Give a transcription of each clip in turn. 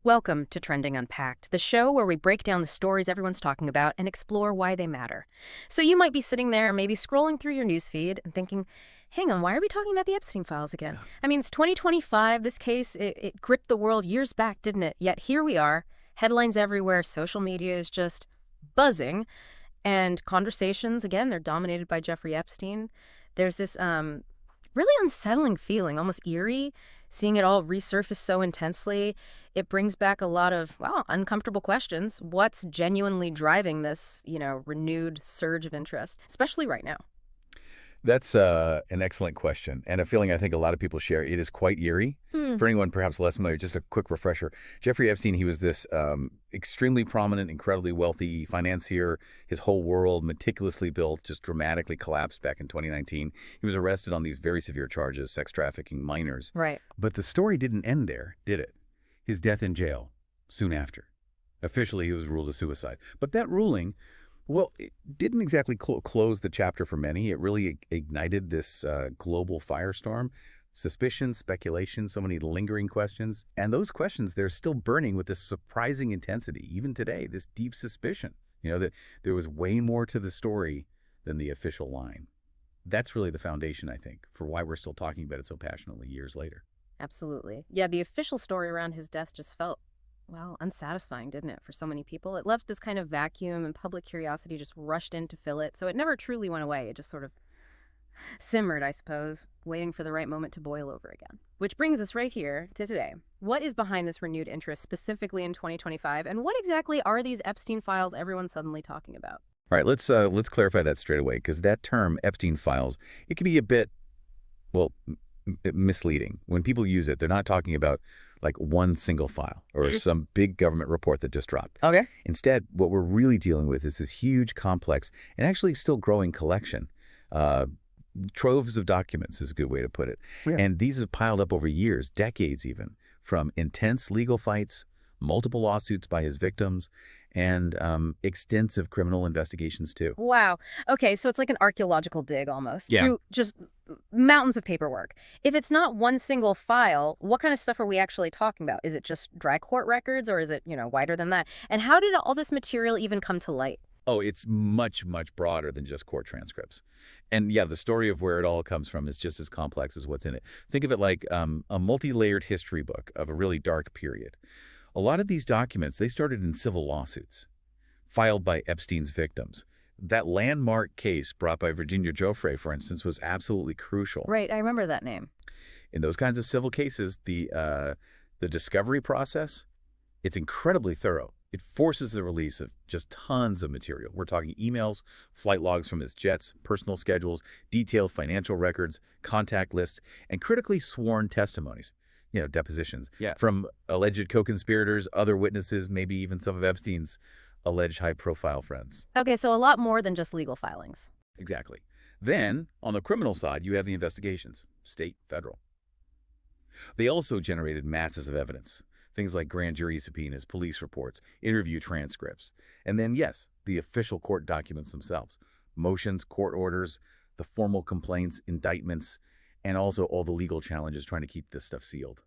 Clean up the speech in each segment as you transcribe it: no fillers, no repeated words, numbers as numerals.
Welcome to Trending Unpacked, the show where we break down the stories everyone's talking about and explore why they matter. So you might be sitting there, maybe scrolling through your newsfeed and thinking, hang on, why are we talking about the Epstein Files again? Yeah. I mean, it's 2025. This case, it gripped the world years back, didn't it? Yet here we are, headlines everywhere, social media is just buzzing. And conversations, again, they're dominated by Jeffrey Epstein. There's this really unsettling feeling, almost eerie, seeing it all resurface so intensely. It brings back a lot of, well, uncomfortable questions. What's genuinely driving this, renewed surge of interest, especially right now? That's an excellent question, and a feeling I think a lot of people share. It is quite eerie. For anyone perhaps less familiar, just a quick refresher. Jeffrey Epstein, he was this extremely prominent, incredibly wealthy financier. His whole world, meticulously built, just dramatically collapsed back in 2019. He was arrested on these very severe charges, sex trafficking minors. Right. But the story didn't end there, did it? His death in jail soon after. Officially, he was ruled a suicide. But that ruling, well, it didn't exactly close the chapter for many. It really ignited this global firestorm. Suspicion, speculation, so many lingering questions. And those questions, they're still burning with this surprising intensity, even today, this deep suspicion, that there was way more to the story than the official line. That's really the foundation, I think, for why we're still talking about it so passionately years later. Absolutely. Yeah, the official story around his death just felt, well, unsatisfying, didn't it, for so many people? It left this kind of vacuum, and public curiosity just rushed in to fill it. So it never truly went away. It just sort of simmered, I suppose, waiting for the right moment to boil over again. Which brings us right here to today. What is behind this renewed interest, specifically in 2025, and what exactly are these Epstein files everyone's suddenly talking about? All right, let's clarify that straight away, because that term, Epstein Files, it can be a bit, well, misleading. When people use it, they're not talking about like one single file or some big government report that just dropped. Okay. Instead, what we're really dealing with is this huge, complex, and actually still growing collection. Troves of documents is a good way to put it. Yeah. And these have piled up over years, decades even, from intense legal fights, multiple lawsuits by his victims, and extensive criminal investigations too. Wow. Okay, so it's like an archaeological dig almost, Yeah. through just mountains of paperwork. If it's not one single file, what kind of stuff are we actually talking about? Is it just dry court records, or is it, wider than that? And how did all this material even come to light? Oh, it's much, much broader than just court transcripts. And yeah, the story of where it all comes from is just as complex as what's in it. Think of it like a multi-layered history book of a really dark period. A lot of these documents, they started in civil lawsuits filed by Epstein's victims. That landmark case brought by Virginia Giuffre, for instance, was absolutely crucial. Right, I remember that name. In those kinds of civil cases, the discovery process, it's incredibly thorough. It forces the release of just tons of material. We're talking emails, flight logs from his jets, personal schedules, detailed financial records, contact lists, and critically sworn testimonies. Depositions from alleged co-conspirators, other witnesses, maybe even some of Epstein's alleged high-profile friends. Okay, so a lot more than just legal filings. Exactly. Then, on the criminal side, you have the investigations, state, federal. They also generated masses of evidence, things like grand jury subpoenas, police reports, interview transcripts, and then, yes, the official court documents themselves, motions, court orders, the formal complaints, indictments, and also all the legal challenges trying to keep this stuff sealed.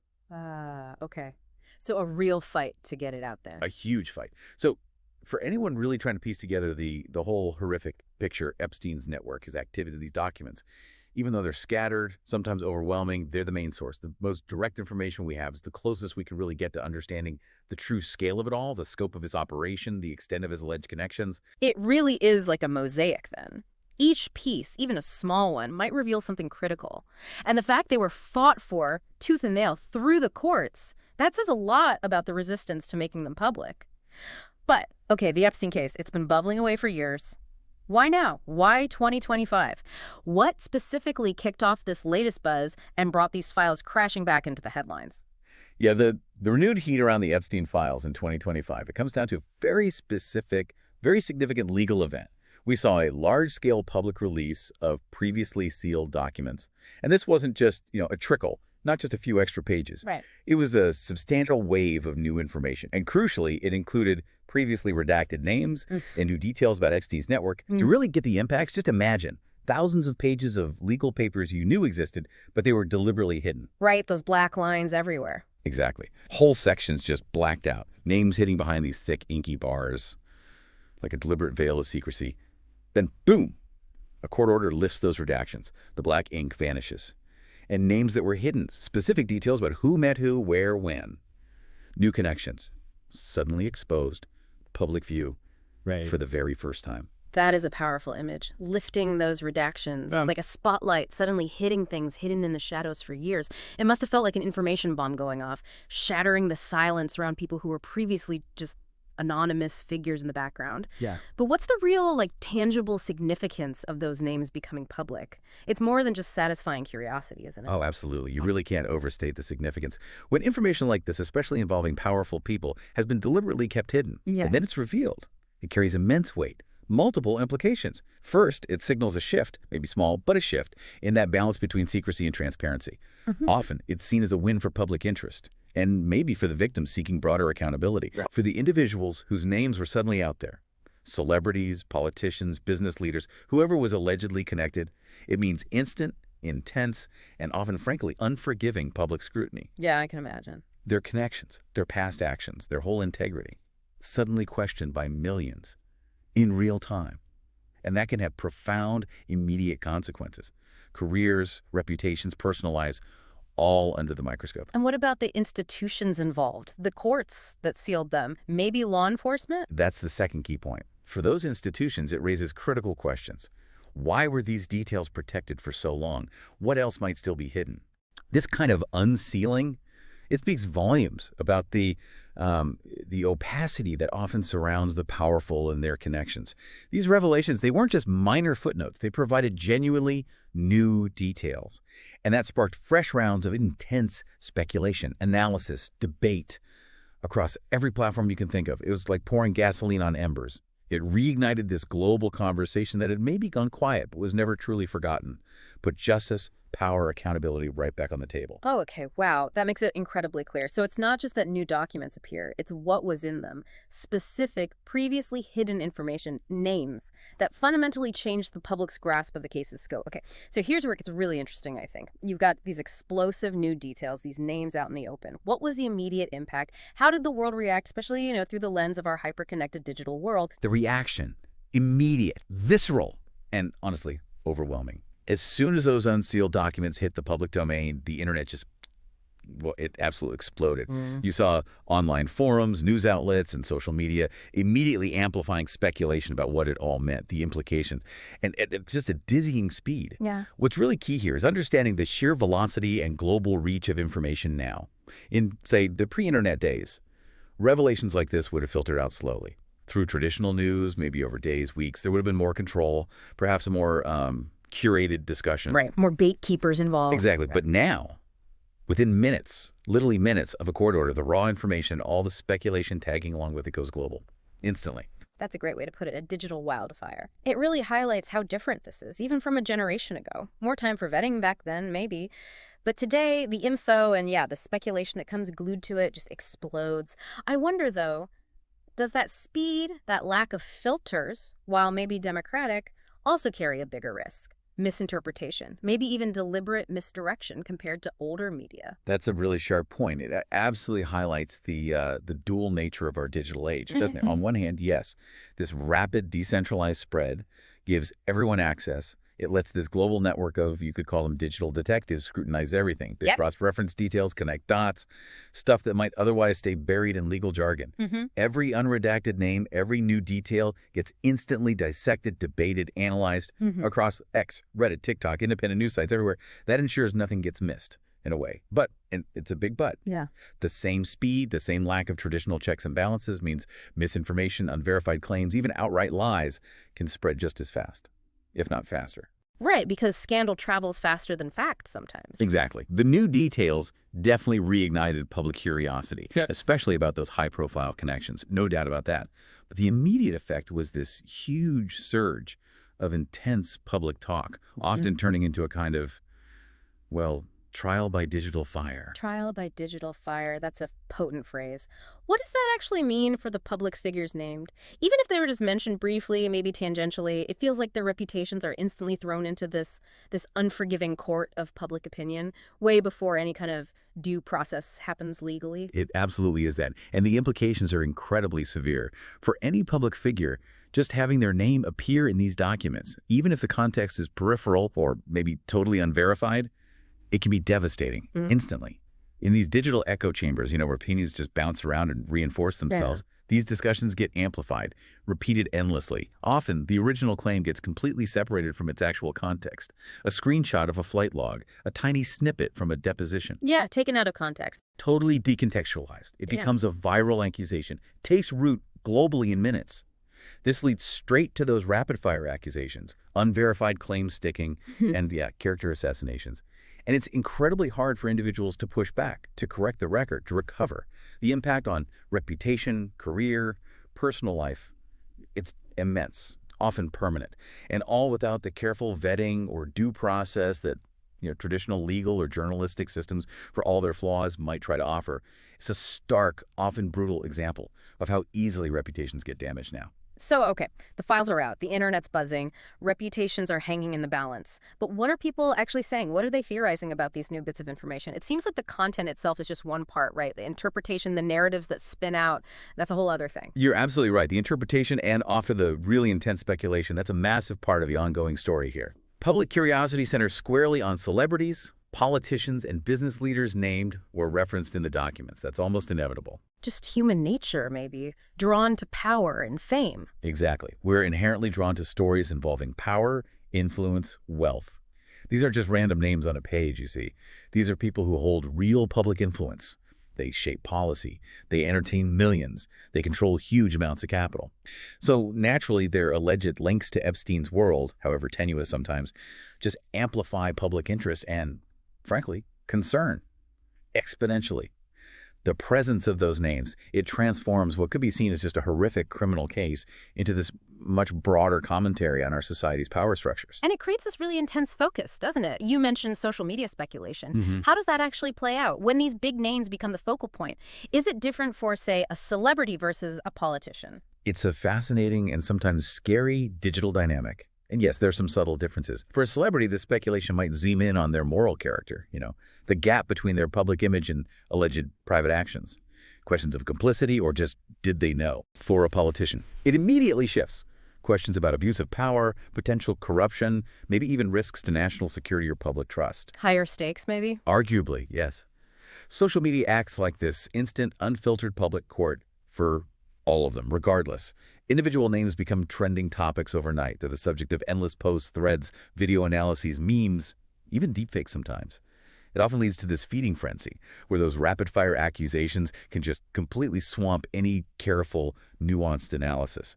Okay. So a real fight to get it out there. A huge fight. So for anyone really trying to piece together the whole horrific picture, Epstein's network, his activity, these documents, even though they're scattered, sometimes overwhelming, they're the main source. The most direct information we have is the closest we can really get to understanding the true scale of it all, the scope of his operation, the extent of his alleged connections. It really is like a mosaic then. Each piece, even a small one, might reveal something critical. And the fact they were fought for, tooth and nail, through the courts, that says a lot about the resistance to making them public. But, okay, the Epstein case, it's been bubbling away for years. Why now? Why 2025? What specifically kicked off this latest buzz and brought these files crashing back into the headlines? Yeah, the renewed heat around the Epstein files in 2025, it comes down to a very specific, very significant legal event. We saw a large-scale public release of previously sealed documents. And this wasn't just, a trickle, not just a few extra pages. Right. It was a substantial wave of new information. And crucially, it included previously redacted names and new details about Epstein's network. To really get the impacts, just imagine thousands of pages of legal papers you knew existed, but they were deliberately hidden. Right, those black lines everywhere. Exactly. Whole sections just blacked out. Names hiding behind these thick, inky bars, like a deliberate veil of secrecy. Then, boom! A court order lifts those redactions. The black ink vanishes. And names that were hidden, specific details about who met who, where, when. New connections, suddenly exposed, public view, Right. for the very first time. That is a powerful image. Lifting those redactions, like a spotlight suddenly hitting things hidden in the shadows for years. It must have felt like an information bomb going off, shattering the silence around people who were previously just anonymous figures in the background. Yeah. But what's the real, tangible significance of those names becoming public? It's more than just satisfying curiosity, isn't it? Oh, absolutely. You really can't overstate the significance. When information like this, especially involving powerful people, has been deliberately kept hidden, Yeah. and then it's revealed, it carries immense weight, multiple implications. First, it signals a shift, maybe small, but a shift, in that balance between secrecy and transparency. Often, it's seen as a win for public interest, and maybe for the victims seeking broader accountability. For the individuals whose names were suddenly out there, celebrities, politicians, business leaders, whoever was allegedly connected, it means instant, intense, and often, frankly, unforgiving public scrutiny. Yeah, I can imagine. Their connections, their past actions, their whole integrity, suddenly questioned by millions in real time. And that can have profound, immediate consequences. Careers, reputations, personal lives, all under the microscope. And what about the institutions involved? The courts that sealed them? Maybe law enforcement? That's the second key point. For those institutions, it raises critical questions. Why were these details protected for so long? What else might still be hidden? This kind of unsealing, it speaks volumes about the opacity that often surrounds the powerful and their connections. These revelations, they weren't just minor footnotes. They provided genuinely new details. And that sparked fresh rounds of intense speculation, analysis, debate across every platform you can think of. It was like pouring gasoline on embers. It reignited this global conversation that had maybe gone quiet but was never truly forgotten. Put justice, power, accountability right back on the table. Oh, okay. Wow. That makes it incredibly clear. So it's not just that new documents appear, it's what was in them. Specific, previously hidden information, names, that fundamentally changed the public's grasp of the case's scope. Okay, so here's where it gets really interesting, I think. You've got these explosive new details, these names out in the open. What was the immediate impact? How did the world react, especially, through the lens of our hyper-connected digital world? The reaction, immediate, visceral, and honestly, overwhelming. As soon as those unsealed documents hit the public domain, the internet just, well, it absolutely exploded. You saw online forums, news outlets, and social media immediately amplifying speculation about what it all meant, the implications, and at just a dizzying speed. Yeah. What's really key here is understanding the sheer velocity and global reach of information now. In, say, the pre-internet days, revelations like this would have filtered out slowly. Through traditional news, maybe over days, weeks, there would have been more control, perhaps a more curated discussion. Right. More gatekeepers involved. Exactly. But now, within minutes, literally minutes of a court order, the raw information, all the speculation tagging along with it goes global. Instantly. That's a great way to put it, a digital wildfire. It really highlights how different this is, even from a generation ago. More time for vetting back then, maybe. But today, the info and, the speculation that comes glued to it just explodes. I wonder, though, does that speed, that lack of filters, while maybe democratic, also carry a bigger risk? Misinterpretation, maybe even deliberate misdirection compared to older media. That's a really sharp point. It absolutely highlights the dual nature of our digital age, doesn't it? On one hand, yes, this rapid decentralized spread gives everyone access. It lets this global network of, you could call them digital detectives, scrutinize everything. They cross-reference details, connect dots, stuff that might otherwise stay buried in legal jargon. Every unredacted name, every new detail gets instantly dissected, debated, analyzed across X, Reddit, TikTok, independent news sites, everywhere. That ensures nothing gets missed, in a way. But, and it's a big but, the same speed, the same lack of traditional checks and balances means misinformation, unverified claims, even outright lies can spread just as fast, if not faster. Right, because scandal travels faster than fact sometimes. Exactly. The new details definitely reignited public curiosity, especially about those high-profile connections. No doubt about that. But the immediate effect was this huge surge of intense public talk, often turning into a kind of, well, trial by digital fire. Trial by digital fire, that's a potent phrase. What does that actually mean for the public figures named? Even if they were just mentioned briefly, maybe tangentially, it feels like their reputations are instantly thrown into this unforgiving court of public opinion, way before any kind of due process happens legally. It absolutely is that. And the implications are incredibly severe. For any public figure, just having their name appear in these documents, even if the context is peripheral or maybe totally unverified, it can be devastating instantly. In these digital echo chambers, where opinions just bounce around and reinforce themselves, these discussions get amplified, repeated endlessly. Often, the original claim gets completely separated from its actual context. A screenshot of a flight log, a tiny snippet from a deposition. Yeah, taken out of context. Totally decontextualized. It becomes a viral accusation, takes root globally in minutes. This leads straight to those rapid-fire accusations, unverified claim sticking, and character assassinations. And it's incredibly hard for individuals to push back, to correct the record, to recover. The impact on reputation, career, personal life, it's immense, often permanent, and all without the careful vetting or due process that traditional legal or journalistic systems, for all their flaws, might try to offer. It's a stark, often brutal example of how easily reputations get damaged now. So, okay, the files are out, the internet's buzzing, reputations are hanging in the balance. But what are people actually saying? What are they theorizing about these new bits of information? It seems like the content itself is just one part, right? The interpretation, the narratives that spin out, that's a whole other thing. You're absolutely right. The interpretation and often the really intense speculation, that's a massive part of the ongoing story here. Public curiosity centers squarely on celebrities, politicians, and business leaders named or referenced in the documents. That's almost inevitable. Just human nature, maybe, drawn to power and fame. Exactly. We're inherently drawn to stories involving power, influence, wealth. These are just random names on a page, you see. These are people who hold real public influence. They shape policy. They entertain millions. They control huge amounts of capital. So naturally, their alleged links to Epstein's world, however tenuous sometimes, just amplify public interest and, frankly, concern exponentially. The presence of those names, it transforms what could be seen as just a horrific criminal case into this much broader commentary on our society's power structures. And it creates this really intense focus, doesn't it? You mentioned social media speculation. How does that actually play out when these big names become the focal point? Is it different for, say, a celebrity versus a politician? It's a fascinating and sometimes scary digital dynamic. And yes, there's some subtle differences. For a celebrity, this speculation might zoom in on their moral character, the gap between their public image and alleged private actions. Questions of complicity or just did they know? For a politician, it immediately shifts. Questions about abuse of power, potential corruption, maybe even risks to national security or public trust. Higher stakes, maybe? Arguably, yes. Social media acts like this instant, unfiltered public court for all of them, regardless. Individual names become trending topics overnight. They're the subject of endless posts, threads, video analyses, memes, even deepfakes sometimes. It often leads to this feeding frenzy, where those rapid-fire accusations can just completely swamp any careful, nuanced analysis.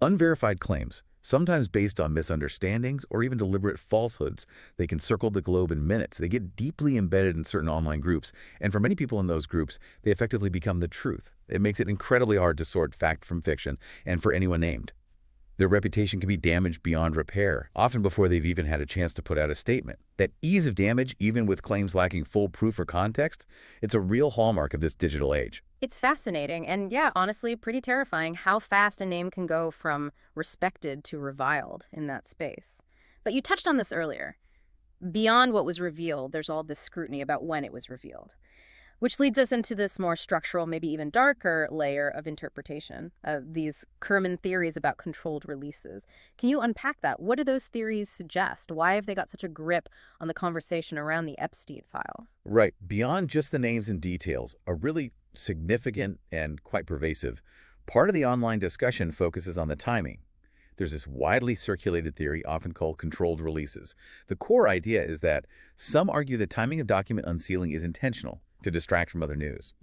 Unverified claims, sometimes based on misunderstandings or even deliberate falsehoods, they can circle the globe in minutes. They get deeply embedded in certain online groups, and for many people in those groups, they effectively become the truth. It makes it incredibly hard to sort fact from fiction, and for anyone named. Their reputation can be damaged beyond repair, often before they've even had a chance to put out a statement. That ease of damage, even with claims lacking full proof or context, it's a real hallmark of this digital age. It's fascinating and, yeah, honestly, pretty terrifying how fast a name can go from respected to reviled in that space. But you touched on this earlier. Beyond what was revealed, there's all this scrutiny about when it was revealed, which leads us into this more structural, maybe even darker layer of interpretation, these Kerman theories about controlled releases. Can you unpack that? What do those theories suggest? Why have they got such a grip on the conversation around the Epstein Files? Right. Beyond just the names and details, a really significant and quite pervasive part of the online discussion focuses on the timing. There's this widely circulated theory, often called controlled releases. The core idea is that some argue the timing of document unsealing is intentional to distract from other news.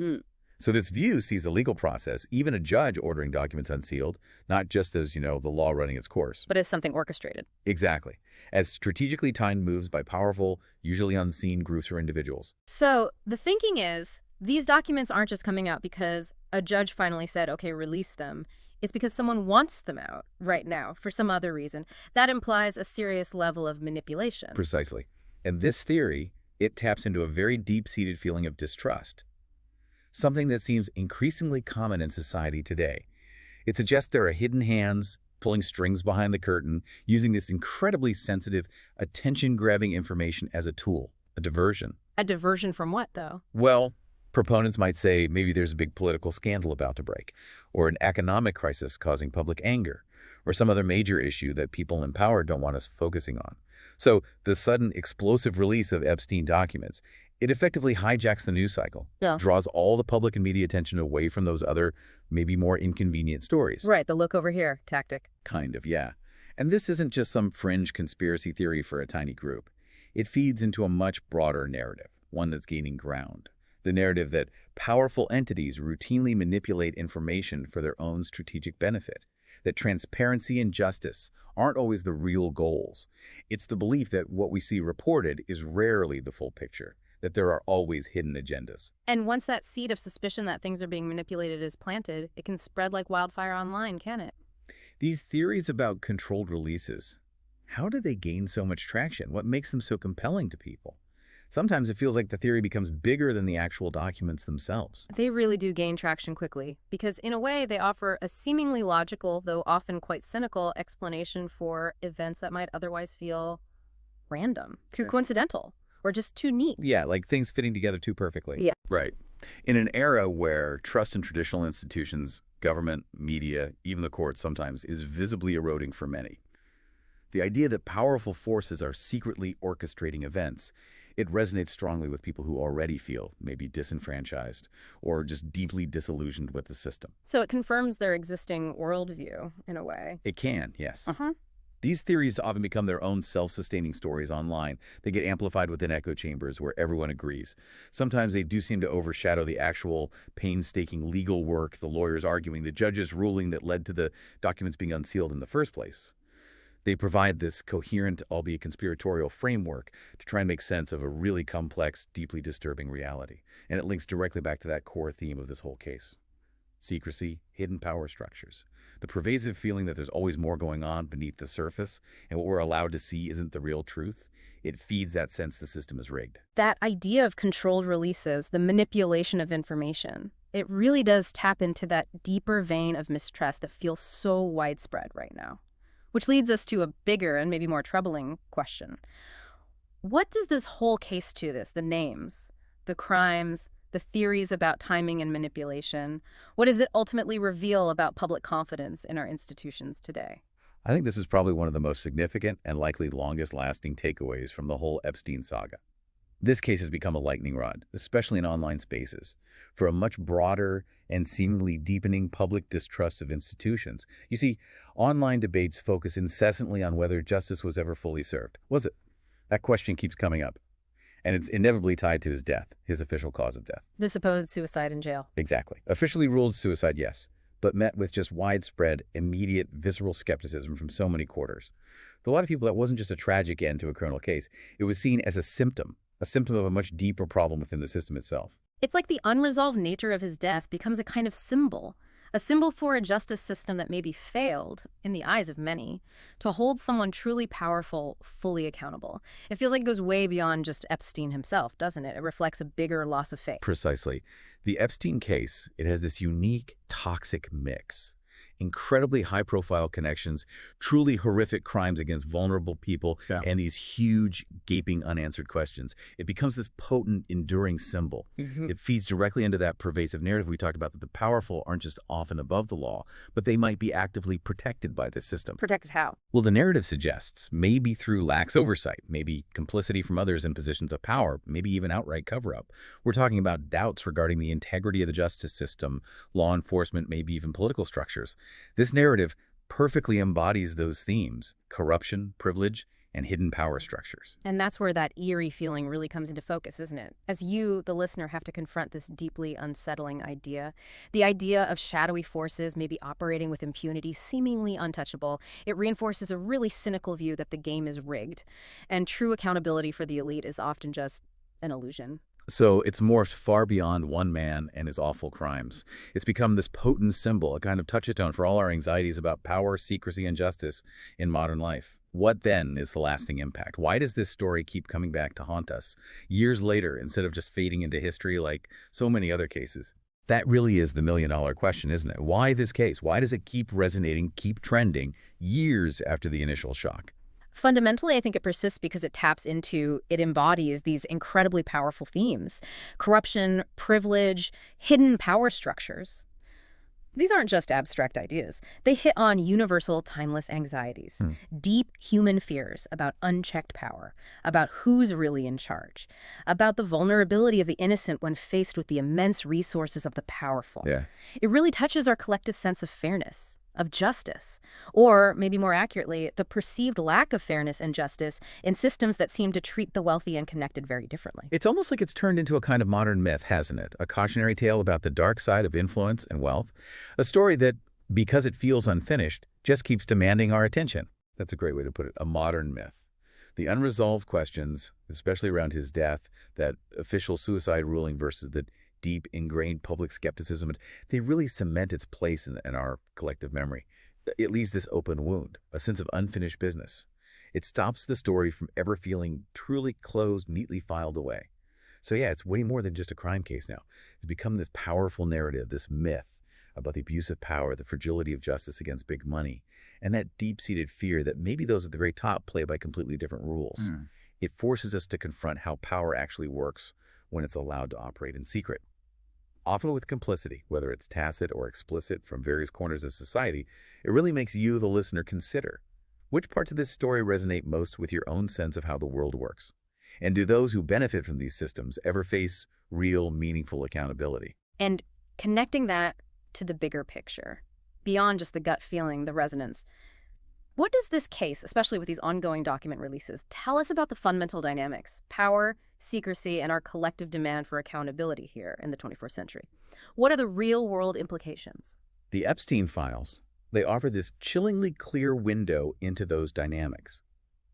So this view sees a legal process, even a judge ordering documents unsealed, not just as, the law running its course. But as something orchestrated. Exactly. As strategically timed moves by powerful, usually unseen groups or individuals. So the thinking is, these documents aren't just coming out because a judge finally said, okay, release them. It's because someone wants them out right now for some other reason. That implies a serious level of manipulation. Precisely. And this theory, it taps into a very deep-seated feeling of distrust, something that seems increasingly common in society today. It suggests there are hidden hands pulling strings behind the curtain, using this incredibly sensitive, attention-grabbing information as a tool, a diversion. A diversion from what, though? Well, proponents might say maybe there's a big political scandal about to break, or an economic crisis causing public anger, or some other major issue that people in power don't want us focusing on. So the sudden explosive release of Epstein documents, it effectively hijacks the news cycle, Yeah. draws all the public and media attention away from those other, maybe more inconvenient stories. Right, the look over here tactic. Kind of, yeah. And this isn't just some fringe conspiracy theory for a tiny group. It feeds into a much broader narrative, one that's gaining ground. The narrative that powerful entities routinely manipulate information for their own strategic benefit, that transparency and justice aren't always the real goals. It's the belief that what we see reported is rarely the full picture, that there are always hidden agendas. And once that seed of suspicion that things are being manipulated is planted, it can spread like wildfire online, can it? These theories about controlled releases, how do they gain so much traction? What makes them so compelling to people? Sometimes it feels like the theory becomes bigger than the actual documents themselves. They really do gain traction quickly, because in a way they offer a seemingly logical, though often quite cynical, explanation for events that might otherwise feel random, too coincidental, or just too neat. Yeah, like things fitting together too perfectly. Yeah. Right. In an era where trust in traditional institutions, government, media, even the courts sometimes, is visibly eroding for many, the idea that powerful forces are secretly orchestrating events, it resonates strongly with people who already feel maybe disenfranchised or just deeply disillusioned with the system. So it confirms their existing worldview, in a way. It can, yes. Uh-huh. These theories often become their own self-sustaining stories online. They get amplified within echo chambers where everyone agrees. Sometimes they do seem to overshadow the actual painstaking legal work, the lawyers arguing, the judge's ruling that led to the documents being unsealed in the first place. They provide this coherent, albeit conspiratorial framework to try and make sense of a really complex, deeply disturbing reality. And it links directly back to that core theme of this whole case. Secrecy, hidden power structures, the pervasive feeling that there's always more going on beneath the surface, and what we're allowed to see isn't the real truth. It feeds that sense the system is rigged. That idea of controlled releases, the manipulation of information, it really does tap into that deeper vein of mistrust that feels so widespread right now. Which leads us to a bigger and maybe more troubling question. What does this whole case to this, the names, the crimes, the theories about timing and manipulation, what does it ultimately reveal about public confidence in our institutions today? I think this is probably one of the most significant and likely longest-lasting takeaways from the whole Epstein saga. This case has become a lightning rod, especially in online spaces, for a much broader and seemingly deepening public distrust of institutions. You see, online debates focus incessantly on whether justice was ever fully served. Was it? That question keeps coming up. And it's inevitably tied to his death, his official cause of death. The supposed suicide in jail. Exactly. Officially ruled suicide, yes, but met with just widespread, immediate, visceral skepticism from so many quarters. For a lot of people, that wasn't just a tragic end to a criminal case. It was seen as a symptom of a much deeper problem within the system itself. It's like the unresolved nature of his death becomes a kind of symbol, a symbol for a justice system that maybe failed, in the eyes of many, to hold someone truly powerful fully accountable. It feels like it goes way beyond just Epstein himself, doesn't it? It reflects a bigger loss of faith. Precisely. The Epstein case, it has this unique, toxic mix. Incredibly high-profile connections, truly horrific crimes against vulnerable people, and these huge, gaping, unanswered questions. It becomes this potent, enduring symbol. It feeds directly into that pervasive narrative we talked about, that the powerful aren't just often above the law, but they might be actively protected by this system. Protected how? Well, the narrative suggests, maybe through lax oversight, maybe complicity from others in positions of power, maybe even outright cover-up. We're talking about doubts regarding the integrity of the justice system, law enforcement, maybe even political structures. This narrative perfectly embodies those themes: corruption, privilege, and hidden power structures. And that's where that eerie feeling really comes into focus, isn't it? As you, the listener, have to confront this deeply unsettling idea, the idea of shadowy forces maybe operating with impunity, seemingly untouchable, it reinforces a really cynical view that the game is rigged, and true accountability for the elite is often just an illusion. So it's morphed far beyond one man and his awful crimes. It's become this potent symbol, a kind of touch-tone for all our anxieties about power, secrecy, and justice in modern life. What then is the lasting impact? Why does this story keep coming back to haunt us years later instead of just fading into history like so many other cases? That really is the million-dollar question, isn't it? Why this case? Why does it keep resonating, keep trending years after the initial shock? Fundamentally, I think it persists because it embodies these incredibly powerful themes: corruption, privilege, hidden power structures. These aren't just abstract ideas. They hit on universal, timeless anxieties, Hmm. deep human fears about unchecked power, about who's really in charge, about the vulnerability of the innocent when faced with the immense resources of the powerful. Yeah. It really touches our collective sense of fairness, of justice, or maybe more accurately, the perceived lack of fairness and justice in systems that seem to treat the wealthy and connected very differently. It's almost like it's turned into a kind of modern myth, hasn't it? A cautionary tale about the dark side of influence and wealth. A story that, because it feels unfinished, just keeps demanding our attention. That's a great way to put it, a modern myth. The unresolved questions, especially around his death, that official suicide ruling versus the deep, ingrained public skepticism, they really cement its place in our collective memory. It leaves this open wound, a sense of unfinished business. It stops the story from ever feeling truly closed, neatly filed away. So yeah, it's way more than just a crime case now. It's become this powerful narrative, this myth about the abuse of power, the fragility of justice against big money, and that deep-seated fear that maybe those at the very top play by completely different rules. It forces us to confront how power actually works when it's allowed to operate in secret. Often with complicity, whether it's tacit or explicit from various corners of society, it really makes you, the listener, consider which parts of this story resonate most with your own sense of how the world works. And do those who benefit from these systems ever face real, meaningful accountability? And connecting that to the bigger picture, beyond just the gut feeling, the resonance. What does this case, especially with these ongoing document releases, tell us about the fundamental dynamics, power, secrecy, and our collective demand for accountability here in the 21st century? What are the real-world implications? The Epstein Files, they offer this chillingly clear window into those dynamics.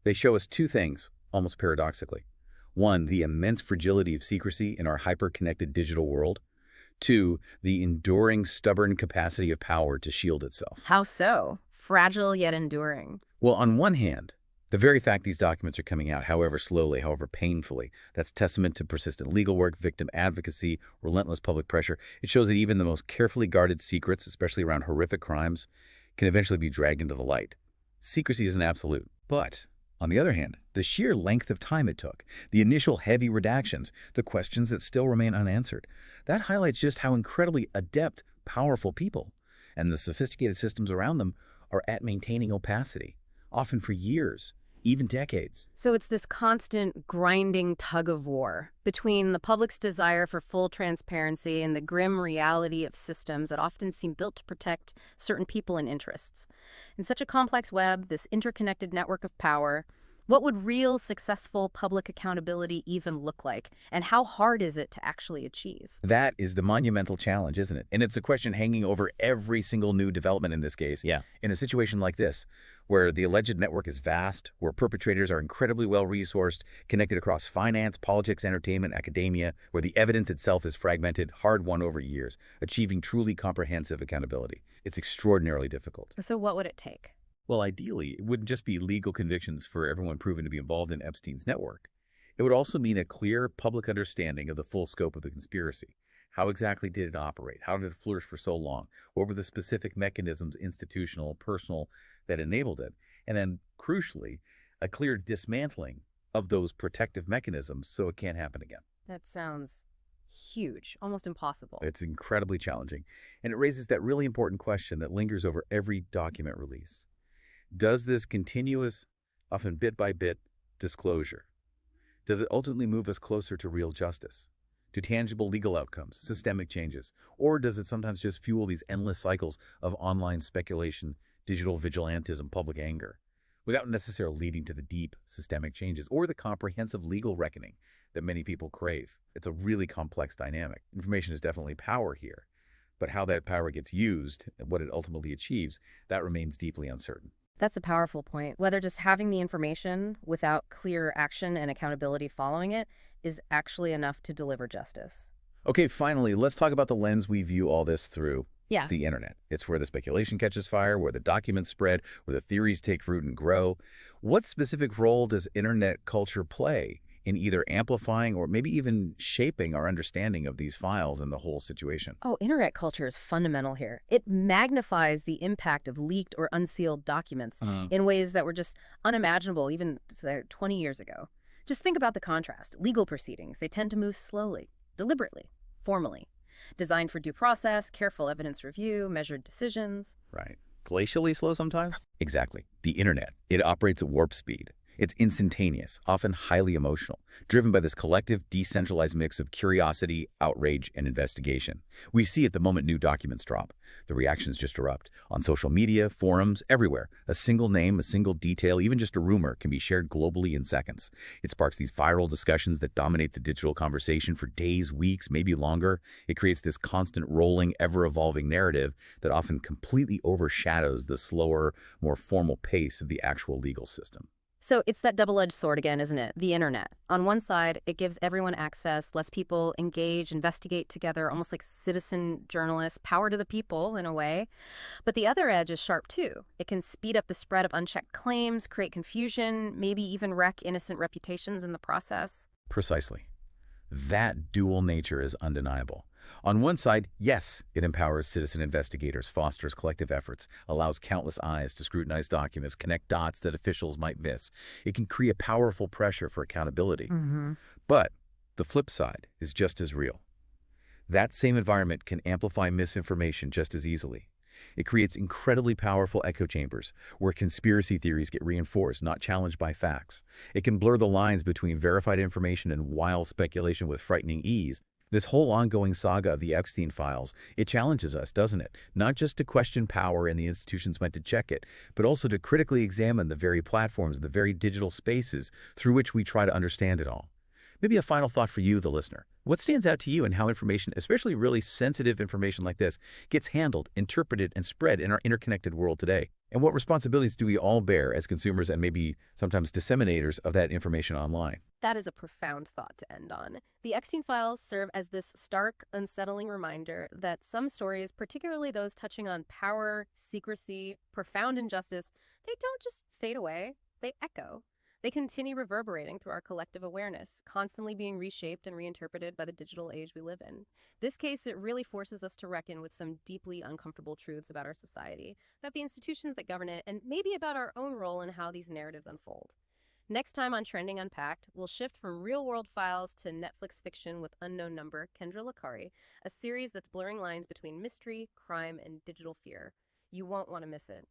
They show us two things, almost paradoxically. One, the immense fragility of secrecy in our hyper-connected digital world. Two, the enduring, stubborn capacity of power to shield itself. How so? Fragile yet enduring. Well, on one hand, the very fact these documents are coming out, however slowly, however painfully, that's testament to persistent legal work, victim advocacy, relentless public pressure. It shows that even the most carefully guarded secrets, especially around horrific crimes, can eventually be dragged into the light. Secrecy isn't absolute. But, on the other hand, the sheer length of time it took, the initial heavy redactions, the questions that still remain unanswered, that highlights just how incredibly adept, powerful people, and the sophisticated systems around them are at maintaining opacity, often for years, even decades. So it's this constant grinding tug of war between the public's desire for full transparency and the grim reality of systems that often seem built to protect certain people and interests. In such a complex web, this interconnected network of power, what would real successful public accountability even look like? And how hard is it to actually achieve? That is the monumental challenge, isn't it? And it's a question hanging over every single new development in this case. Yeah. In a situation like this, where the alleged network is vast, where perpetrators are incredibly well-resourced, connected across finance, politics, entertainment, academia, where the evidence itself is fragmented, hard-won over years, achieving truly comprehensive accountability. It's extraordinarily difficult. So what would it take? Well, ideally, it wouldn't just be legal convictions for everyone proven to be involved in Epstein's network. It would also mean a clear public understanding of the full scope of the conspiracy. How exactly did it operate? How did it flourish for so long? What were the specific mechanisms, institutional, personal, that enabled it? And then, crucially, a clear dismantling of those protective mechanisms so it can't happen again. That sounds huge, almost impossible. It's incredibly challenging. And it raises that really important question that lingers over every document release. Does this continuous, often bit-by-bit, disclosure, does it ultimately move us closer to real justice, to tangible legal outcomes, systemic changes? Or does it sometimes just fuel these endless cycles of online speculation, digital vigilantism, public anger, without necessarily leading to the deep systemic changes or the comprehensive legal reckoning that many people crave? It's a really complex dynamic. Information is definitely power here, but how that power gets used and what it ultimately achieves, that remains deeply uncertain. That's a powerful point. Whether just having the information without clear action and accountability following it is actually enough to deliver justice. Okay, finally, let's talk about the lens we view all this through. Yeah. The internet. It's where the speculation catches fire, where the documents spread, where the theories take root and grow. What specific role does internet culture play in either amplifying or maybe even shaping our understanding of these files and the whole situation. Oh, internet culture is fundamental here. It magnifies the impact of leaked or unsealed documents in ways that were just unimaginable even, say, 20 years ago. Just think about the contrast. Legal proceedings, they tend to move slowly, deliberately, formally, designed for due process, careful evidence review, measured decisions. Right. Glacially slow sometimes? Exactly. The internet, it operates at warp speed. It's instantaneous, often highly emotional, driven by this collective, decentralized mix of curiosity, outrage, and investigation. We see it the moment new documents drop. The reactions just erupt. On social media, forums, everywhere. A single name, a single detail, even just a rumor can be shared globally in seconds. It sparks these viral discussions that dominate the digital conversation for days, weeks, maybe longer. It creates this constant rolling, ever-evolving narrative that often completely overshadows the slower, more formal pace of the actual legal system. So it's that double-edged sword again, isn't it? The internet. On one side, it gives everyone access, lets people engage, investigate together, almost like citizen journalists, power to the people in a way. But the other edge is sharp too. It can speed up the spread of unchecked claims, create confusion, maybe even wreck innocent reputations in the process. Precisely. That dual nature is undeniable. On one side, yes, it empowers citizen investigators, fosters collective efforts, allows countless eyes to scrutinize documents, connect dots that officials might miss. It can create powerful pressure for accountability. But the flip side is just as real. That same environment can amplify misinformation just as easily. It creates incredibly powerful echo chambers where conspiracy theories get reinforced, not challenged by facts. It can blur the lines between verified information and wild speculation with frightening ease. This whole ongoing saga of the Epstein Files, it challenges us, doesn't it? Not just to question power and the institutions meant to check it, but also to critically examine the very platforms, the very digital spaces through which we try to understand it all. Maybe a final thought for you, the listener. What stands out to you in how information, especially really sensitive information like this, gets handled, interpreted, and spread in our interconnected world today? And what responsibilities do we all bear as consumers and maybe sometimes disseminators of that information online? That is a profound thought to end on. The Epstein Files serve as this stark, unsettling reminder that some stories, particularly those touching on power, secrecy, profound injustice, they don't just fade away, they echo. They continue reverberating through our collective awareness, constantly being reshaped and reinterpreted by the digital age we live in. This case, it really forces us to reckon with some deeply uncomfortable truths about our society, about the institutions that govern it, and maybe about our own role in how these narratives unfold. Next time on Trending Unpacked, we'll shift from real-world files to Netflix fiction with unknown number, Kendra Licari, a series that's blurring lines between mystery, crime, and digital fear. You won't want to miss it.